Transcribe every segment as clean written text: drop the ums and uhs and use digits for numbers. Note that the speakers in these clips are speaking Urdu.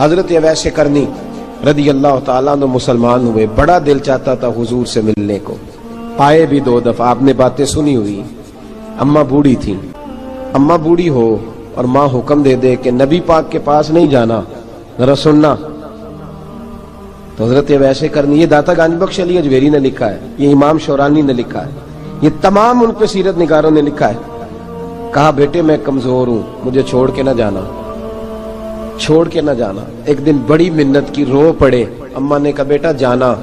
حضرت اویس کرنی رضی اللہ تعالیٰ عنہ مسلمان ہوئے، بڑا دل چاہتا تھا حضور سے ملنے کو، آئے بھی 2 دفعہ، آپ نے باتیں سنی ہوئی۔ اماں بوڑھی تھی، اماں بوڑھی ہو اور ماں حکم دے دے کہ نبی پاک کے پاس نہیں جانا، ذرا سننا، تو حضرت اویس کرنی، یہ داتا گنج بخش علی اجویری نے لکھا ہے، یہ امام شورانی نے لکھا ہے، یہ تمام ان پہ سیرت نگاروں نے لکھا ہے، کہا بیٹے میں کمزور ہوں، مجھے چھوڑ کے نہ جانا، چھوڑ کے نہ جانا۔ ایک دن بڑی منت کی، رو پڑے، اماں نے کہا بیٹا جانا،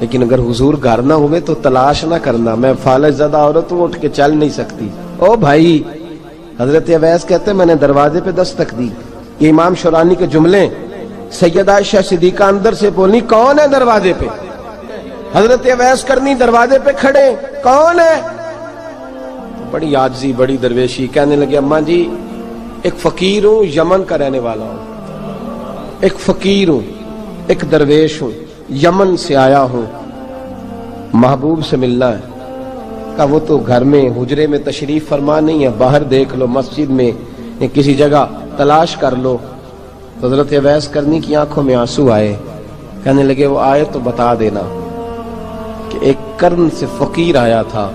لیکن اگر حضور گھر نہ ہوئے تو تلاش نہ کرنا، میں فالج زدہ عورت ہوں، اٹھ کے چل نہیں سکتی۔ او بھائی، حضرت اویس کہتے ہیں میں نے دروازے پہ دستک دی، یہ امام شورانی کے جملے، سیدہ عائشہ صدیقہ اندر سے بولنی کون ہے دروازے پہ؟ حضرت اویس کرنی دروازے پہ کھڑے، کون ہے؟ بڑی عاجزی، بڑی درویشی، کہنے لگے اماں جی ایک فقیر ہوں، یمن کا رہنے والا ہوں، ایک فقیر ہوں، ایک درویش ہوں، یمن سے آیا ہوں، محبوب سے ملنا ہے۔ کہا وہ تو گھر میں حجرے میں تشریف فرما نہیں ہے، باہر دیکھ لو، مسجد میں یا کسی جگہ تلاش کر لو۔ حضرت اویس کرنی کی آنکھوں میں آنسو آئے، کہنے لگے وہ آئے تو بتا دینا کہ ایک قرن سے فقیر آیا تھا۔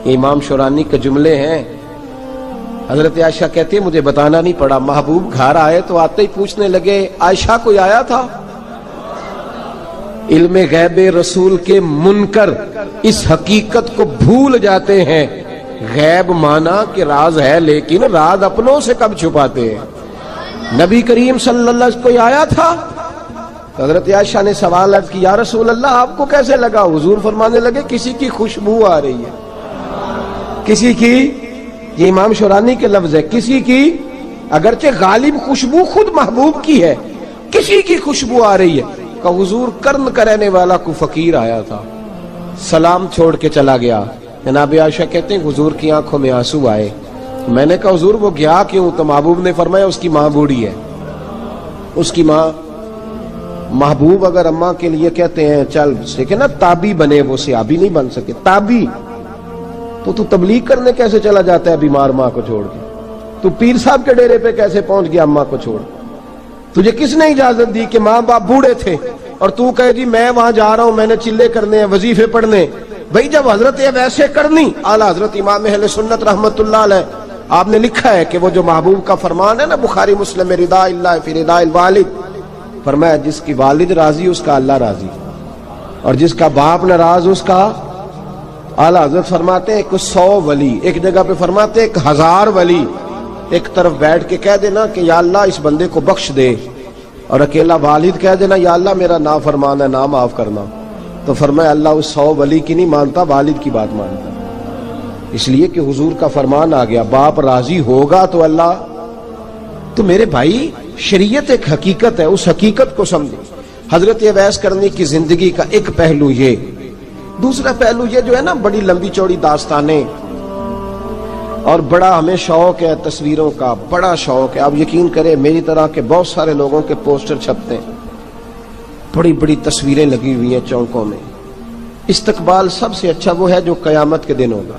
یہ امام شورانی کے جملے ہیں۔ حضرت عائشہ کہتی ہے مجھے بتانا نہیں پڑا، محبوب گھر آئے تو آتے ہی پوچھنے لگے عائشہ کوئی آیا تھا؟ علم غیب رسول کے منکر اس حقیقت کو بھول جاتے ہیں، غیب مانا کہ راز ہے لیکن راز اپنوں سے کب چھپاتے ہیں۔ نبی کریم صلی اللہ علیہ وسلم کوئی آیا تھا؟ حضرت عائشہ نے سوال عرض کی یا رسول اللہ آپ کو کیسے لگا؟ حضور فرمانے لگے کسی کی خوشبو آ رہی ہے، کسی کی، یہ امام شورانی کے لفظ ہے، کسی کی، اگرچہ غالب خوشبو خود محبوب کی ہے، کسی کی خوشبو آ رہی ہے۔ کہ حضور قرن کا رہنے والا کو فقیر آیا تھا، سلام چھوڑ کے چلا گیا۔ جناب عائشہ کہتے ہیں حضور کی آنکھوں میں آنسو آئے۔ میں نے کہا حضور وہ گیا کیوں؟ تو محبوب نے فرمایا اس کی ماں بوڑھی ہے، اس کی ماں۔ محبوب اگر اماں کے لیے کہتے ہیں چل دیکھیں نا تابی بنے، وہ صحابی نہیں بن سکے، تابی، تو تبلیغ کرنے کیسے چلا جاتا ہے بیمار ماں کو چھوڑ کے؟ تو پیر صاحب کے ڈیرے پہ کیسے پہنچ گیا اماں کو چھوڑ؟ تجھے کس نے اجازت دی کہ ماں باپ بوڑھے تھے اور تو کہے جی میں وہاں جا رہا ہوں، میں نے چلے کرنے ہیں، وظیفے پڑھنے؟ بھئی جب حضرت اویس کرنی اعلیٰ حضرت امام اہل سنت رحمت اللہ علیہ، آپ نے لکھا ہے کہ وہ جو محبوب کا فرمان ہے نا بخاری مسلم میں، رضا اللہ فی رضا الوالد، فرمایا جس کی والد راضی اس کا اللہ راضی، اور جس کا باپ ناراض اس کا، اعلیٰ حضرت فرماتے ہیں 100 ولی، ایک جگہ پہ فرماتے ہیں 1000 ولی ایک طرف بیٹھ کے کہہ دینا کہ یا اللہ اس بندے کو بخش دے، اور اکیلا والد کہہ دینا یا اللہ میرا نافرمان ہے، نہ معاف کرنا، تو فرمایا اللہ اس 100 ولی کی نہیں مانتا، والد کی بات مانتا، اس لیے کہ حضور کا فرمان آ گیا باپ راضی ہوگا تو اللہ۔ تو میرے بھائی شریعت ایک حقیقت ہے، اس حقیقت کو سمجھیں۔ حضرت اویس کرنی کی زندگی کا ایک پہلو یہ، دوسرا پہلو یہ جو ہے نا بڑی لمبی چوڑی داستانیں، اور بڑا ہمیں شوق ہے تصویروں کا، بڑا شوق ہے۔ آپ یقین کریں میری طرح کے بہت سارے لوگوں کے پوسٹر چھپتے ہیں، بڑی بڑی تصویریں لگی ہوئی ہیں چوکوں میں۔ استقبال سب سے اچھا وہ ہے جو قیامت کے دن ہوگا۔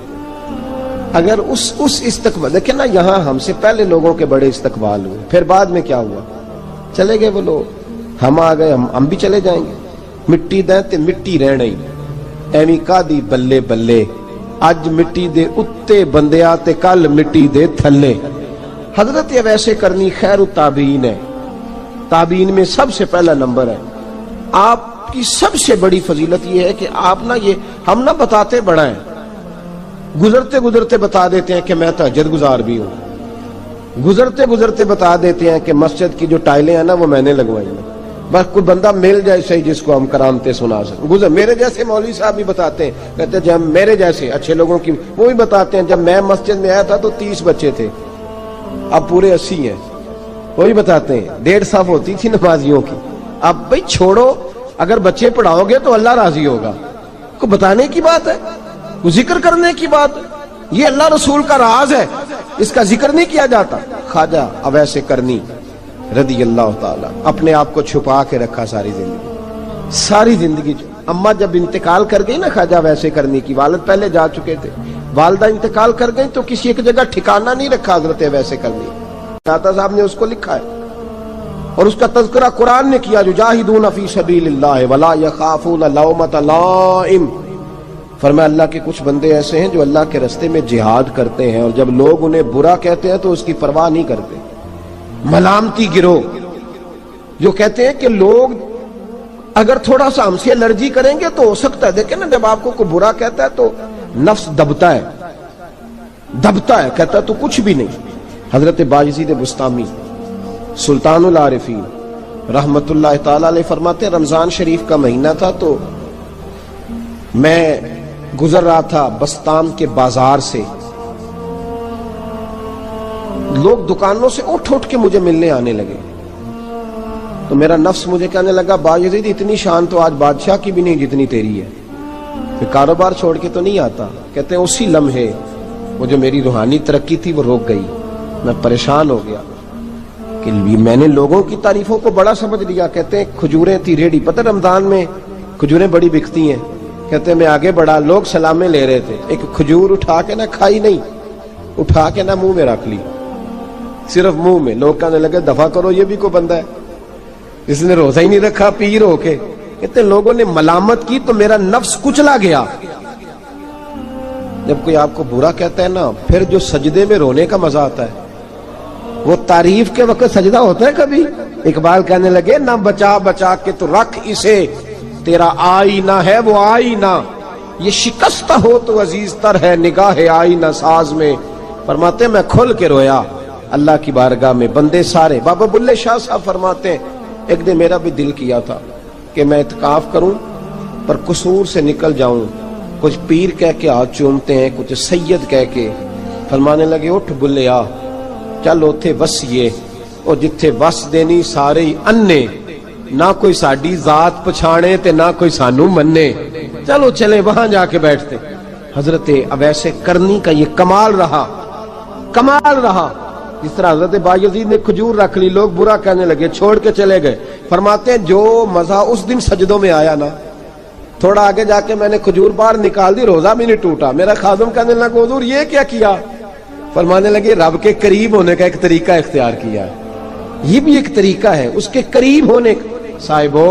اگر اس استقبال دیکھیں نا، یہاں ہم سے پہلے لوگوں کے بڑے استقبال ہوئے، پھر بعد میں کیا ہوا؟ چلے گئے وہ لوگ، ہم آ گئے، ہم بھی چلے جائیں گے۔ مٹی دیں تے مٹی رہنا ہی، ایویں کا دی بلے بلے، اج مٹی دے اتے بندیا تے کل مٹی دے تھلے۔ حضرت اویس کرنی خیر التابعین ہے، تابعین میں سب سے پہلا نمبر ہے۔ آپ کی سب سے بڑی فضیلت یہ ہے کہ آپ نا، یہ ہم نہ بتاتے بڑا ہیں، گزرتے گزرتے بتا دیتے ہیں کہ میں تہجد گزار بھی ہوں، گزرتے گزرتے بتا دیتے ہیں کہ مسجد کی جو ٹائلیں ہیں نا وہ میں نے لگوائی ہیں، بس کوئی بندہ مل جائے صحیح جس کو ہم کرامتیں سنا سکیں۔ میرے جیسے مولوی صاحب بھی بتاتے ہیں، کہتے ہیں جب میرے جیسے اچھے لوگوں کی، وہ بھی بتاتے ہیں جب میں مسجد میں آیا تھا تو 30 بچے تھے، اب پورے 80 ہیں، وہی بتاتے ہیں 1.5 صف ہوتی تھی نمازیوں کی، اب بھائی چھوڑو، اگر بچے پڑھاؤ گے تو اللہ راضی ہوگا، کو بتانے کی بات ہے، کو ذکر کرنے کی بات ہے، یہ اللہ رسول کا راز ہے، اس کا ذکر نہیں کیا جاتا۔ خواجہ اویس کرنی رضی اللہ تعالیٰ اپنے آپ کو چھپا کے رکھا ساری زندگی۔ اماں جب انتقال کر گئی نا خواجہ اویس کرنی کی، والد پہلے جا چکے تھے، والدہ انتقال کر گئی تو کسی ایک جگہ ٹھکانہ نہیں رکھا حضرت اویس کرنی۔ داتا صاحب نے اس کو لکھا ہے اور اس کا تذکرہ قرآن نے کیا، یجاہدون فی سبیل اللہ ولا یخافون لومۃ لائم۔ فرمایا اللہ کے کچھ بندے ایسے ہیں جو اللہ کے راستے میں جہاد کرتے ہیں اور جب لوگ انہیں برا کہتے ہیں تو اس کی پرواہ نہیں کرتے۔ ملامتی گروہ جو کہتے ہیں کہ لوگ اگر تھوڑا سا ہم سے الرجی کریں گے تو ہو سکتا ہے، دیکھیں نا جب آپ کو کوئی برا کہتا ہے تو نفس دبتا ہے، کہتا ہے تو کچھ بھی نہیں۔ حضرت باجزید بسطامی سلطان العارفین رحمت اللہ تعالی علیہ فرماتے ہیں رمضان شریف کا مہینہ تھا تو میں گزر رہا تھا بستام کے بازار سے، لوگ دکانوں سے اٹھ کے مجھے ملنے آنے لگے تو میرا نفس مجھے کہنے لگا باجزید اتنی شان تو آج بادشاہ کی بھی نہیں جتنی تیری ہے، پھر کاروبار چھوڑ کے تو نہیں آتا۔ کہتے ہیں اسی لمحے وہ جو میری روحانی ترقی تھی وہ روک گئی، میں پریشان ہو گیا کہ میں نے لوگوں کی تعریفوں کو بڑا سمجھ لیا۔ کہتے ہیں کھجوریں تھی ریڈی، پتہ رمضان میں کھجوریں بڑی بکتی ہیں، کہتے ہیں میں آگے بڑھا، لوگ سلامیں لے رہے تھے، ایک کھجور اٹھا کے نہ کھائی نہیں، اٹھا کے نہ منہ میں رکھ لی، صرف منہ میں۔ لوگ کہنے لگے دفع کرو یہ بھی کوئی بندہ ہے، اس نے روزہ ہی نہیں رکھا پیر ہو کے۔ کہتے ہیں لوگوں نے ملامت کی تو میرا نفس کچلا گیا۔ جب کوئی آپ کو برا کہتا ہے نا، پھر جو سجدے میں رونے کا مزہ آتا ہے وہ تعریف کے وقت سجدہ ہوتا ہے کبھی؟ اقبال کہنے لگے نہ بچا بچا کے تو رکھ اسے، تیرا آئینہ ہے وہ آئینہ، یہ شکستہ ہو تو عزیز تر ہے نگاہ آئینہ ساز میں۔ فرماتے میں کھل کے رویا اللہ کی بارگاہ میں، بندے سارے۔ بابا بلے شاہ صاحب فرماتے ہیں ایک دن میرا بھی دل کیا تھا کہ میں اعتکاف کروں پر قصور سے نکل جاؤں، کچھ پیر کہہ کے ہاتھ چومتے ہیں، کچھ سید کہہ کے۔ فرمانے لگے اٹھ بلے آ چل اوتھے وسیے، اور جتھے وس دینی سارے ہی انے، نہ کوئی ساڈی ذات پچھانے تے نہ کوئی سانو منے، چلو چلے وہاں جا کے بیٹھتے۔ حضرت اویس کرنی کا یہ کمال رہا، جس طرح حضرت بایزید نے کھجور رکھ لی، لوگ برا کہنے لگے، چھوڑ کے چلے گئے۔ فرماتے ہیں جو مزہ اس دن سجدوں میں آیا نا، تھوڑا آگے جا کے میں نے کھجور باہر نکال دی، روزہ بھی نہیں ٹوٹا۔ میرا خادم کہنے لگا حضور یہ کیا کیا؟ فرمانے لگے رب کے قریب ہونے کا ایک طریقہ اختیار کیا ہے، یہ بھی ایک طریقہ ہے اس کے قریب ہونے کا۔ صاحبو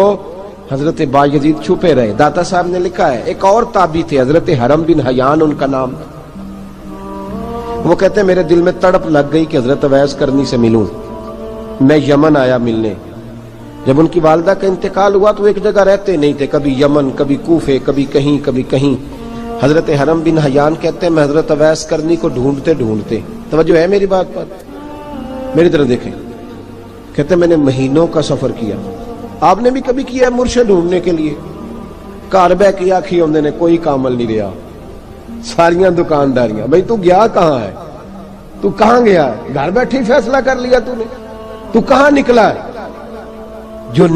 حضرت بایزید چھپے رہے۔ داتا صاحب نے لکھا ہے ایک اور تابعی تھے حضرت حرم بن حیان ان کا نام، وہ کہتے ہیں میرے دل میں تڑپ لگ گئی کہ حضرت اویس کرنی سے ملوں۔ میں یمن آیا ملنے، جب ان کی والدہ کا انتقال ہوا تو ایک جگہ رہتے نہیں تھے، کبھی یمن کبھی کوفے کبھی کہیں۔ حضرت حرم بن حیان کہتے ہیں میں حضرت اویس کرنی کو ڈھونڈتے، توجہ ہے میری بات پر، میری طرف دیکھیں، کہتے ہیں میں نے مہینوں کا سفر کیا۔ آپ نے بھی کبھی کیا ہے مرشد ڈھونڈنے کے لیے؟ گھر بہ کے آکھی ہوندے نے کوئی کامل نہیں رہا، ساریاں دکانداریاں، بھئی تو گیا کہاں ہے؟ تو کہاں گیا ہے؟ گھر بیٹھے فیصلہ کر لیا تو نے، تو کہاں نکلا ہے؟ جو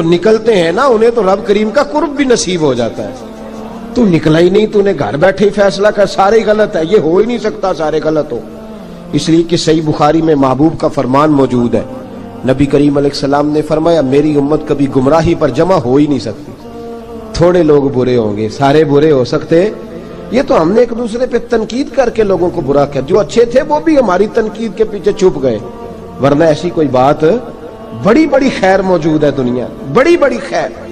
نکلتے ہیں نا انہیں تو رب کریم کا قرب بھی نصیب ہو جاتا ہے۔ تو نکلا ہی نہیں، تو نے گھر بیٹھے فیصلہ کر، سارے غلط ہے، یہ ہو ہی نہیں سکتا سارے غلط ہو۔ اس لیے کہ صحیح بخاری میں محبوب کا فرمان موجود ہے، نبی کریم علیہ السلام نے فرمایا میری امت کبھی گمراہی پر جمع ہو ہی نہیں سکتی، تھوڑے لوگ برے ہوں گے، سارے برے ہو سکتے؟ یہ تو ہم نے ایک دوسرے پہ تنقید کر کے لوگوں کو برا کیا، جو اچھے تھے وہ بھی ہماری تنقید کے پیچھے چھپ گئے، ورنہ ایسی کوئی بات، بڑی خیر موجود ہے دنیا، بڑی خیر۔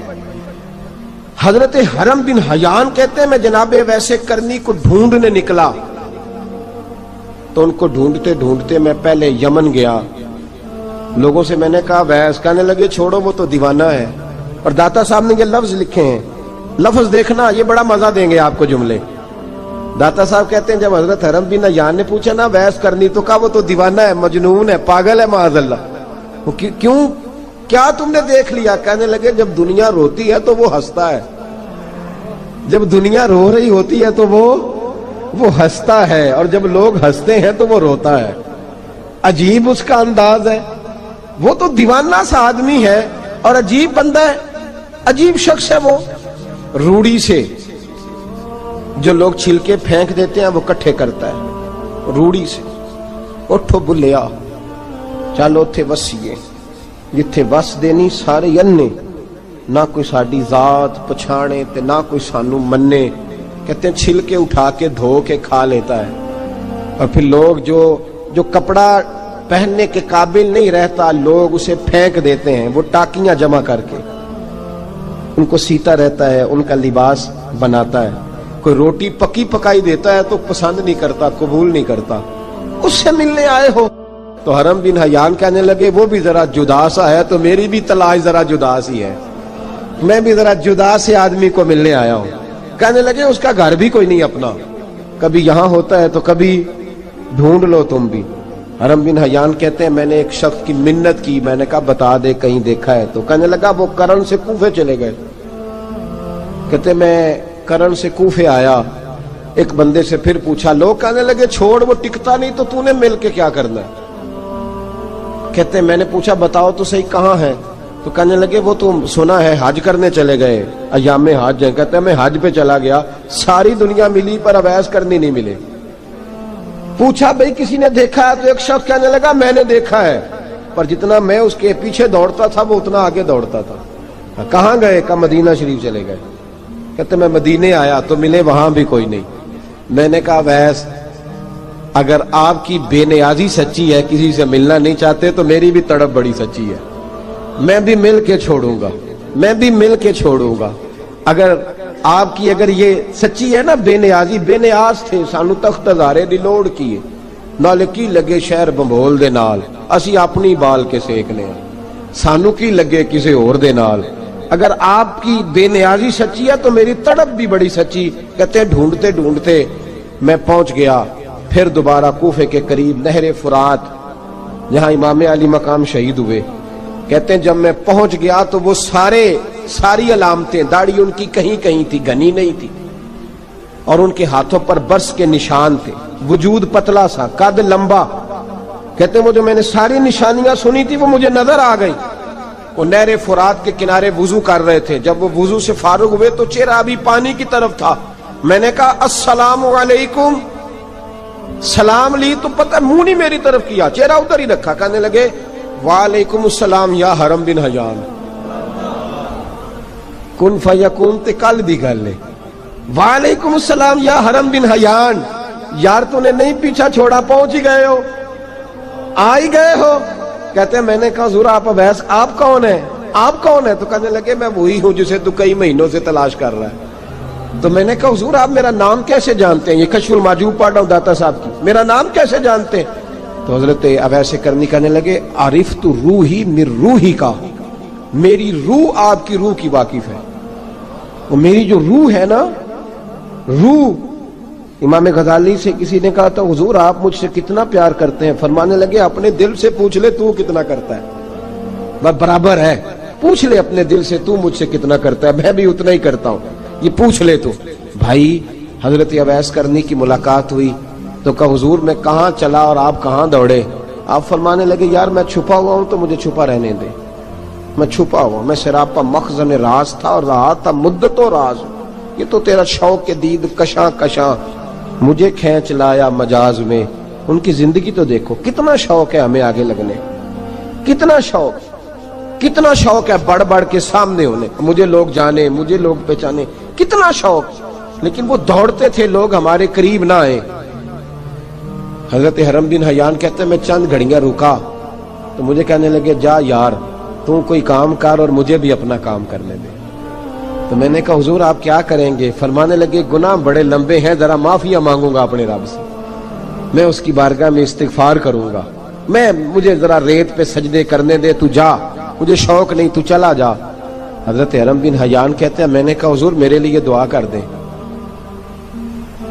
حضرت حرم بن حیان کہتے ہیں میں جناب ویسے کرنی کو ڈھونڈنے نکلا تو ان کو ڈھونڈتے میں پہلے یمن گیا، لوگوں سے میں نے کہا ویس، کہنے لگے چھوڑو وہ تو دیوانہ ہے۔ اور داتا صاحب نے یہ لفظ لکھے ہیں، لفظ دیکھنا یہ بڑا مزہ دیں گے آپ کو جملے۔ داتا صاحب کہتے ہیں جب حضرت حرم بن حیان نے پوچھا نا ویس کرنی، تو کہا وہ تو دیوانہ ہے، مجنون ہے، پاگل ہے معاذ اللہ۔ کیوں؟ کیا تم نے دیکھ لیا؟ کہنے لگے جب دنیا روتی ہے تو وہ ہنستا ہے، جب دنیا رو رہی ہوتی ہے تو وہ ہنستا ہے، اور جب لوگ ہنستے ہیں تو وہ روتا ہے۔ عجیب اس کا انداز ہے، وہ تو دیوانہ سا آدمی ہے اور عجیب بندہ ہے، عجیب شخص ہے وہ۔ روڑی سے جو لوگ چھلکے پھینک دیتے ہیں وہ کٹھے کرتا ہے، روڑی سے۔ اٹھو بلیا چلو تھے وسیے، جتھے وس دینی سارے انے، نہ کوئی ساڈی ذات پچھانے تے نہ کوئی سانو منے۔ کہتے ہیں چھلکے اٹھا کے دھو کے کھا لیتا ہے، اور پھر لوگ جو کپڑا پہننے کے قابل نہیں رہتا، لوگ اسے پھینک دیتے ہیں، وہ ٹاکیاں جمع کر کے ان کو سیتا رہتا ہے، ان کا لباس بناتا ہے۔ کوئی روٹی پکی پکائی دیتا ہے تو پسند نہیں کرتا، قبول نہیں کرتا، اس سے ملنے آئے ہو۔ تو حرم بن حیان کہنے لگے وہ بھی ذرا جدا سا ہے تو میری بھی تلاش ذرا جدا سی ہے، میں بھی ذرا جدا سے آدمی کو ملنے آیا ہوں۔ کہنے لگے اس کا گھر بھی کوئی نہیں اپنا، کبھی یہاں ہوتا ہے تو کبھی ڈھونڈ لو تم بھی۔ حرم بن حیان کہتے ہیں میں نے ایک شخص کی منت کی، میں نے کہا بتا دے کہیں دیکھا ہے تو۔ کہنے لگا وہ کرن سے کوفے چلے گئے۔ کہتے میں کرن سے کوفے آیا، ایک بندے سے پھر پوچھا، لوگ کہنے لگے چھوڑ وہ ٹکتا نہیں تو تو نے مل کے کیا کرنا ہے۔ کہتے میں نے پوچھا بتاؤ تو صحیح کہاں ہے، تو کہنے لگے وہ تم سنا ہے حج کرنے چلے گئے، ایام حج ہیں۔ کہتے میں حج پہ چلا گیا، ساری دنیا ملی پر اویس کرنی نہیں ملے۔ پوچھا بھئی کسی نے دیکھا ہے، تو ایک شخص کہنے لگا میں نے دیکھا ہے، پر جتنا میں اس کے پیچھے دوڑتا تھا وہ اتنا آگے دوڑتا تھا۔ کہاں گئے؟ کہ مدینہ شریف چلے گئے۔ کہتے میں مدینے آیا تو ملے وہاں بھی کوئی نہیں۔ میں نے کہا ویس اگر آپ کی بے نیازی سچی ہے، کسی سے ملنا نہیں چاہتے، تو میری بھی تڑپ بڑی سچی ہے، میں بھی مل کے چھوڑوں گا، میں بھی مل کے چھوڑوں گا۔ اگر آپ کی اگر یہ سچی ہے نا بے نیازی، بے نیاز تھے، سانو تخت ہزارے دی لوڑ کی نال کی لگے شہر بمبول دے نال، اسی اپنی بال کے سیکنے ہیں، سانو کی لگے کسی اور دے نال۔ اگر آپ کی بے نیازی سچی ہے تو میری تڑپ بھی بڑی سچی۔ کہتے ڈھونڈتے ڈھونڈتے میں پہنچ گیا، پھر دوبارہ کوفے کے قریب نہر فرات جہاں امام علی مقام شہید ہوئے۔ کہتے ہیں جب میں پہنچ گیا تو وہ ساری علامتیں، داڑھی ان کی کہیں کہیں تھی، گھنی نہیں تھی، اور ان کے ہاتھوں پر برس کے نشان تھے، وجود پتلا سا، قد لمبا۔ کہتے ہیں وہ جو میں نے ساری نشانیاں سنی تھی وہ مجھے نظر آ گئی۔ وہ نہر فرات کے کنارے وضو کر رہے تھے، جب وہ وضو سے فارغ ہوئے تو چہرہ ابھی پانی کی طرف تھا۔ میں نے کہا السلام علیکم، سلام لی تو پتہ منہ نہیں میری طرف کیا، چہرہ ادھر ہی رکھا۔ کہنے لگے وعلیکم السلام یا حرم بن حیان، کن فیکون تے کل دی گل ہے۔ وعلیکم السلام یا حرم بن حیان، یار تو نے نہیں پیچھا چھوڑا، پہنچ ہی گئے ہو، آ ہی گئے ہو۔ کہتے ہیں میں نے کہا حضور آپ اویس، آپ کون ہیں، آپ کون ہیں؟ تو کہنے لگے میں وہی ہوں جسے تو کئی مہینوں سے تلاش کر رہا ہے۔ تو میں نے کہا حضور آپ میرا نام کیسے جانتے ہیں؟ یہ کشف المحجوب پڑھ رہا ہوں داتا صاحب کی، میرا نام کیسے جانتے ہیں؟ تو حضرت اویس کرنی کہنے لگے عرفت روحی من روحی کا، میری روح آپ کی روح کی واقف ہے۔ وہ میری جو روح ہے نا، روح، امام غزالی سے کسی نے کہا تھا حضور آپ مجھ سے کتنا پیار کرتے ہیں؟ فرمانے لگے اپنے دل سے پوچھ لے تو کتنا کرتا ہے، بس برابر ہے، پوچھ لے اپنے دل سے تو مجھ سے کتنا کرتا ہے، میں بھی اتنا ہی کرتا ہوں، یہ پوچھ لے تو۔ بھائی حضرت اویس کرنی کی ملاقات ہوئی تو کہا حضور میں کہاں چلا اور آپ کہاں دوڑے؟ آپ فرمانے لگے یار میں چھپا ہوا ہوں تو مجھے چھپا رہنے دے، میں چھپا ہوا، میں سراپا مخزن راز تھا اور رہا تھا مدت و راز۔ یہ تو تیرا شوق کے دید کشاں کشاں مجھے کھینچ لایا مجاز میں۔ ان کی زندگی تو دیکھو، کتنا شوق ہے ہمیں آگے لگنے، کتنا شوق ہے بڑھ بڑھ کے سامنے ہونے، مجھے لوگ جانے، مجھے لوگ پہچانے، کتنا شوق، لیکن وہ دوڑتے تھے لوگ ہمارے قریب نہ آئے۔ حضرت حرم بن حیان کہتے ہیں میں چند گھڑیاں رکا تو مجھے کہنے لگے جا یار تو کوئی کام کر اور مجھے بھی اپنا کام کرنے دے۔ تو میں نے کہا حضور آپ کیا کریں گے؟ فرمانے لگے گناہ بڑے لمبے ہیں، ذرا معافیاں مانگوں گا اپنے رب سے، میں اس کی بارگاہ میں استغفار کروں گا، مجھے ذرا ریت پہ سجدے کرنے دے، تو جا، مجھے شوق نہیں، تو چلا جا۔ حضرت حرم بن حیان کہتے ہیں میں نے کہا حضور میرے لیے دعا کر دیں۔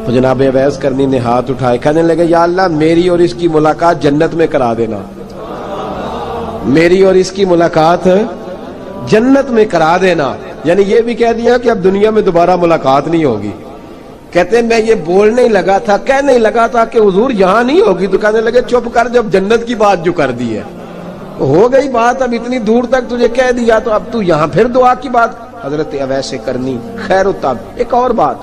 تو جناب اویس کرنی نے ہاتھ اٹھائے، کہنے لگے یا اللہ میری اور اس کی ملاقات جنت میں کرا دینا، میری اور اس کی ملاقات جنت میں کرا دینا۔ یعنی یہ بھی کہہ دیا کہ اب دنیا میں دوبارہ ملاقات نہیں ہوگی۔ کہتے ہیں میں یہ بولنے ہی لگا تھا، کہنے ہی لگا تھا کہ حضور یہاں نہیں ہوگی، تو کہنے لگے چپ کر، جب جنت کی بات جو کر دی ہے ہو گئی بات، اب اتنی دور تک تجھے کہہ دیا تو اب تو یہاں پھر دعا کی بات۔ حضرت اویس کرنی خیر التاب۔ ایک اور بات،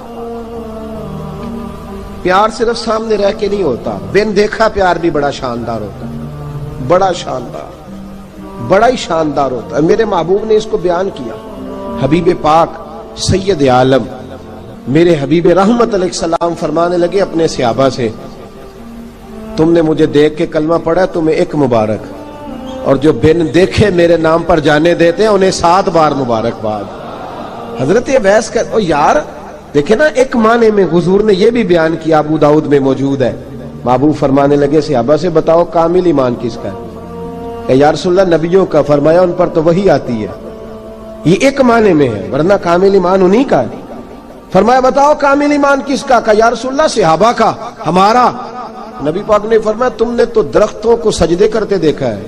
پیار صرف سامنے رہ کے نہیں ہوتا، بن دیکھا پیار بھی بڑا شاندار ہوتا ہے، بڑا شاندار، بڑا ہی شاندار ہوتا ہے۔ میرے محبوب نے اس کو بیان کیا، حبیب پاک سید عالم میرے حبیب رحمت علیہ السلام فرمانے لگے اپنے صحابہ سے تم نے مجھے دیکھ کے کلمہ پڑھا تمہیں ایک مبارک، اور جو بن دیکھے میرے نام پر جانے دیتے ہیں انہیں 7 بار مبارکباد۔ حضرت اویس کا یار دیکھیں نا، ایک معنی میں حضور نے یہ بھی بیان کیا، ابو داؤد میں موجود ہے۔ محبوب فرمانے لگے صحابہ سے بتاؤ کامل ایمان کس کا ہے؟ کہ یا رسول اللہ نبیوں کا۔ فرمایا ان پر تو وہی آتی ہے۔ یہ ایک معنی میں ہے، ورنہ کامل ایمان انہی کا ہے۔ فرمایا بتاؤ کامل ایمان کس کا؟ کہ یا رسول اللہ صحابہ کا، ہمارا۔ نبی پاک نے فرمایا تم نے تو درختوں کو سجدے کرتے دیکھا ہے،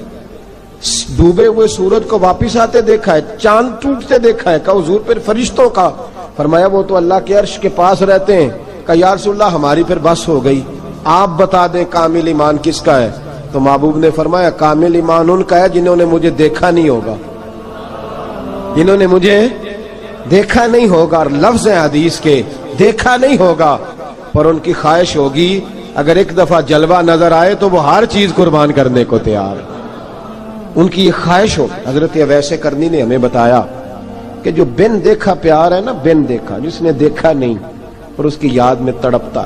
ڈوبے ہوئے سورج کو واپس آتے دیکھا ہے، چاند ٹوٹتے دیکھا ہے۔ کہ حضور پھر فرشتوں کا؟ فرمایا وہ تو اللہ کے عرش کے پاس رہتے ہیں۔ کہ یا رسول اللہ ہماری پھر بس ہو گئی، آپ بتا دیں کامل ایمان کس کا ہے؟ تو محبوب نے فرمایا کامل ایمان ان کا ہے جنہوں نے مجھے دیکھا نہیں ہوگا، جنہوں نے مجھے دیکھا نہیں ہوگا۔ اور لفظ ہیں حدیث کے، دیکھا نہیں ہوگا پر ان کی خواہش ہوگی اگر ایک دفعہ جلوہ نظر آئے تو وہ ہر چیز قربان کرنے کو تیار، ان کی یہ خواہش ہو۔ حضرت اویس کرنی نے ہمیں بتایا کہ جو بن دیکھا پیار ہے نا، بن دیکھا، جس نے دیکھا نہیں پر اس کی یاد میں تڑپتا،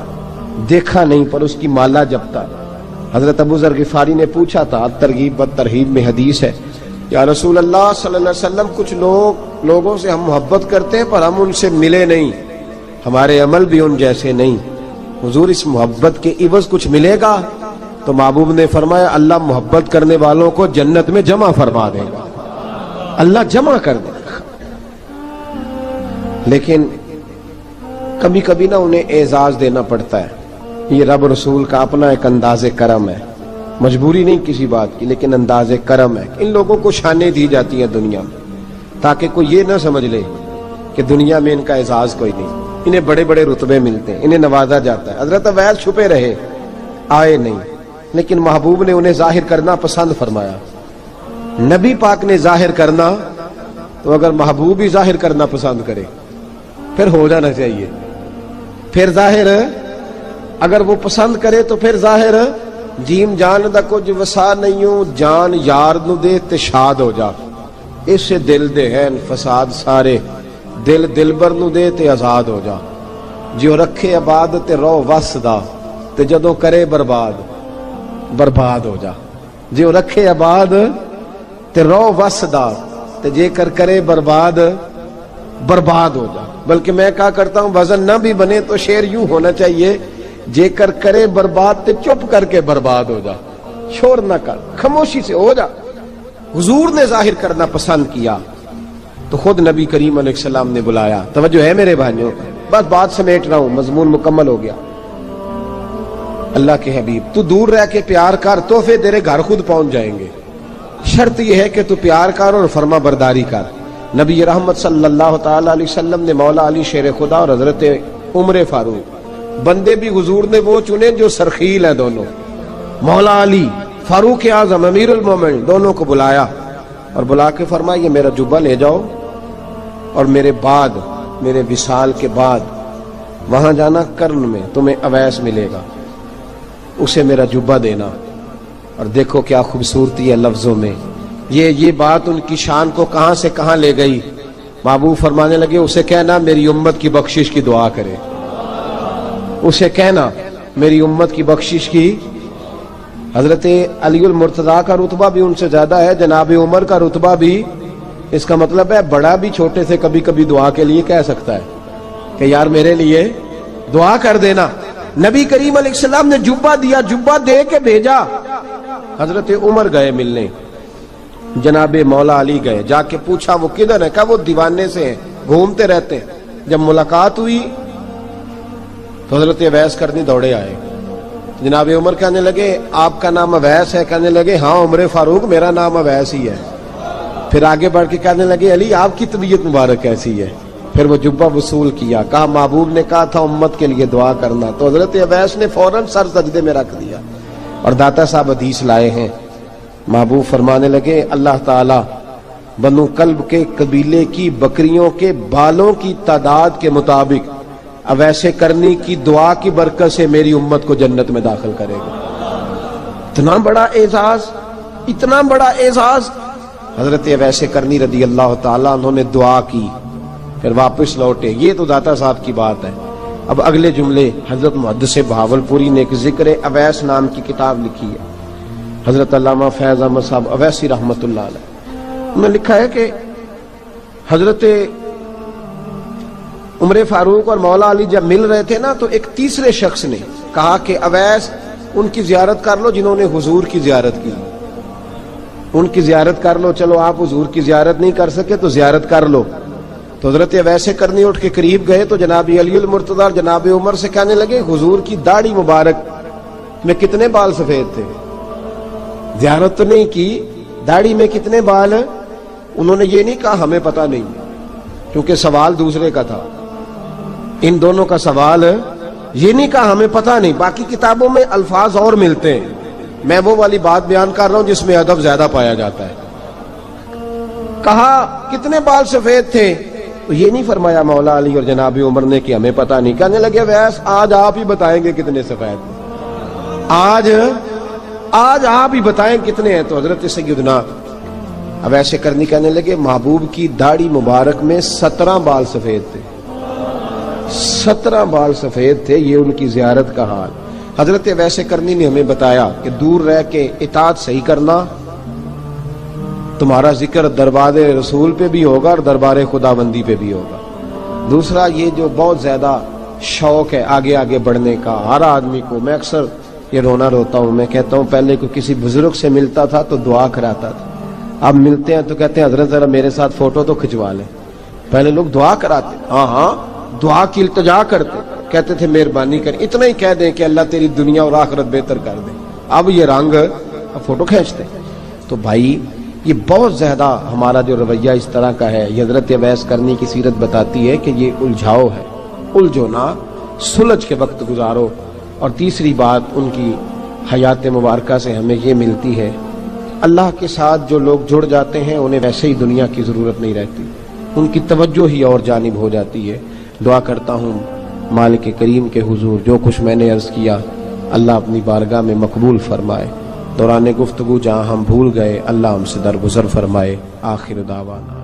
دیکھا نہیں پر اس کی مالا جپتا۔ حضرت ابو ذر غفاری نے پوچھا تھا، ترغیب و ترہیب میں حدیث ہے، یا رسول اللہ صلی اللہ علیہ وسلم کچھ لوگوں سے ہم محبت کرتے ہیں پر ہم ان سے ملے نہیں، ہمارے عمل بھی ان جیسے نہیں، حضور اس محبت کے عوض کچھ ملے گا؟ تو محبوب نے فرمایا اللہ محبت کرنے والوں کو جنت میں جمع فرما دے گا، اللہ جمع کر دے گا۔ لیکن کبھی کبھی نا انہیں اعزاز دینا پڑتا ہے، یہ رب رسول کا اپنا ایک انداز کرم ہے، مجبوری نہیں کسی بات کی، لیکن انداز کرم ہے۔ ان لوگوں کو شانیں دی جاتی ہیں دنیا میں تاکہ کوئی یہ نہ سمجھ لے کہ دنیا میں ان کا اعزاز کوئی نہیں، انہیں بڑے بڑے رتبے ملتے ہیں، انہیں نوازا جاتا ہے۔ حضرت اویس چھپے رہے، آئے نہیں، لیکن محبوب نے انہیں ظاہر کرنا پسند فرمایا۔ نبی پاک نے ظاہر کرنا تو اگر محبوب ہی ظاہر کرنا پسند کرے پھر ہو جانا چاہیے، پھر ظاہر اگر وہ پسند کرے تو پھر ظاہر جیم جان دا کچھ وسا نہیں ہوں، جان یار نو دے تے شاد ہو جا، اس سے دل دے ہیں فساد سارے، دل دلبر نو دے تے آزاد ہو جا، جو رکھے آباد تے رو وس دا تے جدوں کرے برباد برباد ہو جا، جو رکھے آباد تے رو وس دا تے جے کر کرے برباد برباد ہو جا۔ بلکہ میں کہا کرتا ہوں وزن نہ بھی بنے تو شعر یوں ہونا چاہیے، جے کر کرے برباد تے چپ کر کے برباد ہو جا، شور نہ کر، خاموشی سے ہو جا۔ حضور نے ظاہر کرنا پسند کیا تو خود نبی کریم علیہ السلام نے بلایا۔ توجہ ہے میرے بھائیوں، بس بات سمیٹ رہا ہوں، مضمون مکمل ہو گیا۔ اللہ کے حبیب تو دور رہ کے پیار کر، تحفے تیرے گھر خود پہنچ جائیں گے، شرط یہ ہے کہ تو پیار کر اور فرما برداری کر۔ نبی رحمت صلی اللہ تعالی علیہ وسلم نے مولا علی شیر خدا اور حضرت عمر فاروق، بندے بھی حضور نے وہ چنے جو سرخیل ہیں دونوں، مولا علی فاروق اعظم امیر المومنین، دونوں کو بلایا اور بلا کے فرمایا یہ میرا جبہ لے جاؤ اور میرے بعد، میرے وصال کے بعد وہاں جانا کرن میں تمہیں اویس ملے گا، اسے میرا جبہ دینا۔ اور دیکھو کیا خوبصورتی ہے لفظوں میں، یہ بات ان کی شان کو کہاں سے کہاں لے گئی۔ محبوب فرمانے لگے اسے کہنا میری امت کی بخشش کی دعا کرے، اسے کہنا میری امت کی بخشش کی۔ حضرت علی المرتضیٰ کا رتبہ بھی ان سے زیادہ ہے، جناب عمر کا رتبہ بھی، اس کا مطلب ہے بڑا بھی چھوٹے سے کبھی کبھی دعا کے لیے کہہ سکتا ہے کہ یار میرے لیے دعا کر دینا۔ نبی کریم علیہ السلام نے جبہ دیا، جبہ دے کے بھیجا۔ حضرت عمر گئے ملنے، جناب مولا علی گئے، جا کے پوچھا وہ کدھر ہے؟ کہا وہ دیوانے سے ہیں، گھومتے رہتے ہیں۔ جب ملاقات ہوئی تو حضرت اویس کرنی دوڑے آئے، جناب عمر کہنے لگے آپ کا نام اویس ہے؟ کہنے لگے ہاں عمر فاروق میرا نام اویس ہی ہے۔ پھر آگے بڑھ کے کہنے لگے علی آپ کی طبیعت مبارک کیسی ہے؟ پھر وہ جبہ وصول کیا، کہا محبوب نے کہا تھا امت کے لیے دعا کرنا، تو حضرت اویس نے فوراً سر سجدے میں رکھ دیا۔ اور داتا صاحب حدیث لائے ہیں، محبوب فرمانے لگے اللہ تعالی بنو کلب کے قبیلے کی بکریوں کے بالوں کی تعداد کے مطابق اویس کرنی کی دعا کی برکت سے میری امت کو جنت میں داخل کرے گا۔ اتنا بڑا اعزاز، اتنا بڑا اعزاز۔ حضرت اویس کرنی رضی اللہ تعالیٰ انہوں نے دعا کی، پھر واپس لوٹے۔ یہ تو داتا صاحب کی بات ہے، اب اگلے جملے حضرت محدث بہاولپوری نے ایک ذکر اویس نام کی کتاب لکھی ہے، حضرت علامہ فیض احمد صاحب اویسی رحمۃ اللہ علیہ، انہوں نے لکھا ہے کہ حضرت عمر فاروق اور مولا علی جب مل رہے تھے نا تو ایک تیسرے شخص نے کہا کہ اویس ان کی زیارت کر لو جنہوں نے حضور کی زیارت کی، ان کی زیارت کر لو، چلو آپ حضور کی زیارت نہیں کر سکے تو زیارت کر لو۔ تو حضرت اویس کرنی اٹھ کے قریب گئے تو جناب علی المرتضیٰ اور جناب عمر سے کہنے لگے حضور کی داڑھی مبارک میں کتنے بال سفید تھے؟ زیارت تو نہیں کی، داڑھی میں کتنے بال؟ انہوں نے یہ نہیں کہا ہمیں پتہ نہیں، کیونکہ سوال دوسرے کا تھا، ان دونوں کا سوال یہ نہیں کہا ہمیں پتہ نہیں، باقی کتابوں میں الفاظ اور ملتے ہیں، میں وہ والی بات بیان کر رہا ہوں جس میں ادب زیادہ پایا جاتا ہے۔ کہا کتنے بال سفید تھے؟ تو یہ نہیں فرمایا مولا علی اور جناب عمر نے کہ ہمیں پتہ نہیں، کہنے لگے ویس آج آپ ہی بتائیں گے کتنے سفید ہیں، آج آپ ہی بتائیں کتنے ہیں۔ تو حضرت سیدنا اویس کرنی کہنے لگے محبوب کی داڑھی مبارک میں 17 بال سفید تھے، 17 بال سفید تھے، یہ ان کی زیارت کا حال۔ حضرت اویس کرنی نے ہمیں بتایا کہ دور رہ کے اطاعت صحیح کرنا، تمہارا ذکر دربار رسول پہ بھی ہوگا اور دربار خداوندی پہ بھی ہوگا۔ دوسرا یہ جو بہت زیادہ شوق ہے آگے آگے بڑھنے کا ہر آدمی کو، میں اکثر یہ روتا ہوں، میں کہتا ہوں پہلے کوئی کسی بزرگ سے ملتا تھا تو دعا کراتا تھا، اب ملتے ہیں تو کہتے ہیں حضرت ذرا میرے ساتھ فوٹو تو کھنچوا لیں۔ پہلے لوگ دعا کراتے، ہاں دعا کی التجا کرتے، کہتے تھے مہربانی کر، اتنا ہی کہہ دیں کہ اللہ تیری دنیا اور آخرت بہتر کر دے، اب یہ رنگ اب فوٹو کھینچتے۔ تو بھائی یہ بہت زیادہ ہمارا جو رویہ اس طرح کا ہے، یہ حضرت اویس کرنی کی سیرت بتاتی ہے کہ یہ الجھاؤ ہے، الجھو نہ، سلجھ کے وقت گزارو۔ اور تیسری بات ان کی حیات مبارکہ سے ہمیں یہ ملتی ہے، اللہ کے ساتھ جو لوگ جڑ جاتے ہیں انہیں ویسے ہی دنیا کی ضرورت نہیں رہتی، ان کی توجہ ہی اور جانب ہو جاتی ہے۔ دعا کرتا ہوں مالک کریم کے حضور جو کچھ میں نے عرض کیا اللہ اپنی بارگاہ میں مقبول فرمائے، دوران گفتگو جہاں ہم بھول گئے اللہ ہم سے درگزر فرمائے۔ آخر دعوانا